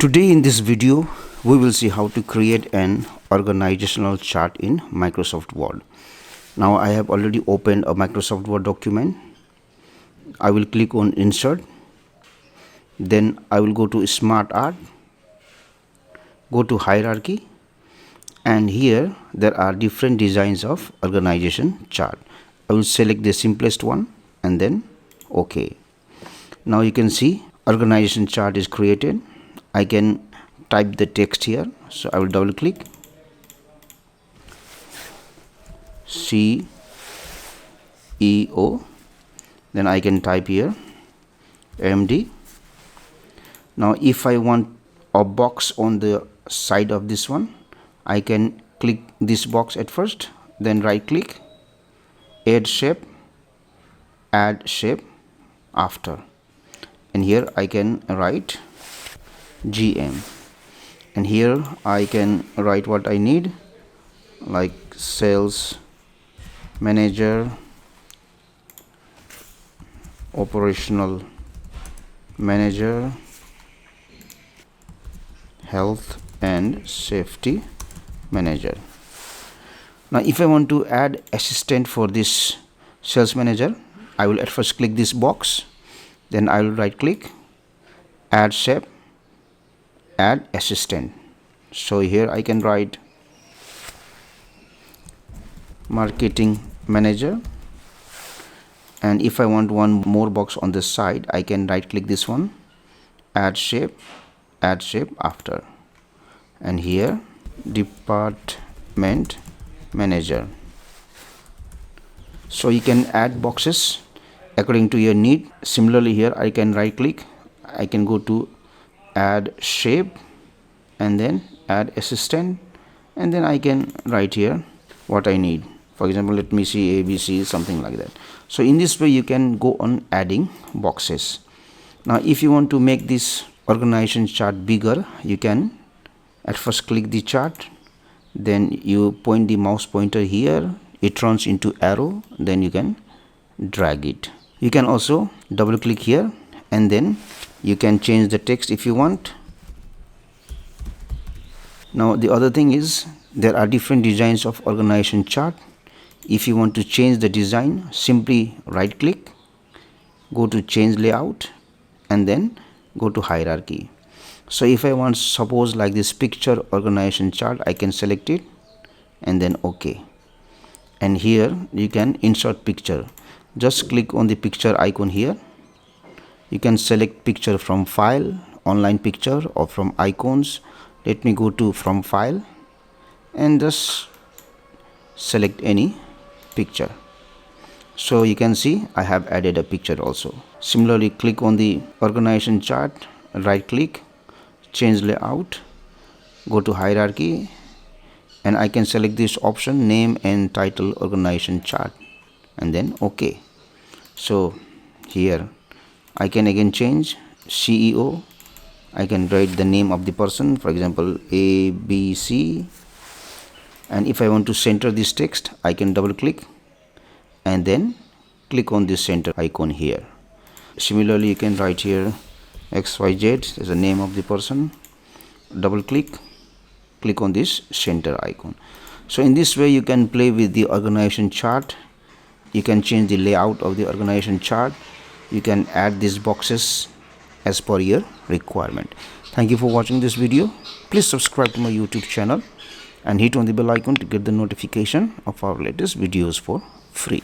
Today in this video we will see how to create an organizational chart in Microsoft Word. Now I have already opened a Microsoft Word document. I will click on insert, then I will go to Smart Art, go to hierarchy, and here there are different designs of organization chart. I will select the simplest one and then OK. Now you can see organization chart is created. I can type the text here, so I will double click CEO, then I can type here MD. Now if I want a box on the side of this one, I can click this box at first, then right click, add shape after, and here I can write GM, and here I can write what I need, like sales manager, operational manager, health and safety manager. Now if I want to add assistant for this sales manager, I will at first click this box, then I will right click, add shape, add assistant. So here I can write marketing manager, and if I want one more box on the side, I can right click this one, add shape after, and here department manager. So you can add boxes according to your need. Similarly here I can right click, I can go to add shape and then add assistant, and then I can write here what I need. For example, let me see ABC, something like that. So in this way you can go on adding boxes. Now if you want to make this organization chart bigger, you can at first click the chart, then you point the mouse pointer here, it turns into arrow, then you can drag it. You can also double click here, and then you can change the text if you want. Now the other thing is, there are different designs of organization chart. If you want to change the design, simply right click, go to change layout, and then go to hierarchy. So if I want, suppose like this picture organization chart, I can select it and then OK. And here you can insert picture. Just click on the picture icon here. You can select picture from file, online picture, or from icons. Let me go to from file and just select any picture. So you can see I have added a picture also. Similarly, click on the organization chart, right click, change layout, go to hierarchy, and I can select this option, name and title organization chart, and then OK. So here I can again change CEO. I can write the name of the person, for example ABC, and if I want to center this text, I can double click and then click on this center icon here. Similarly, you can write here XYZ as the name of the person, double click on this center icon. So in this way you can play with the organization chart. You can change the layout of the organization chart. You can add these boxes as per your requirement. Thank you for watching this video. Please subscribe to my YouTube channel and hit on the bell icon to get the notification of our latest videos for free.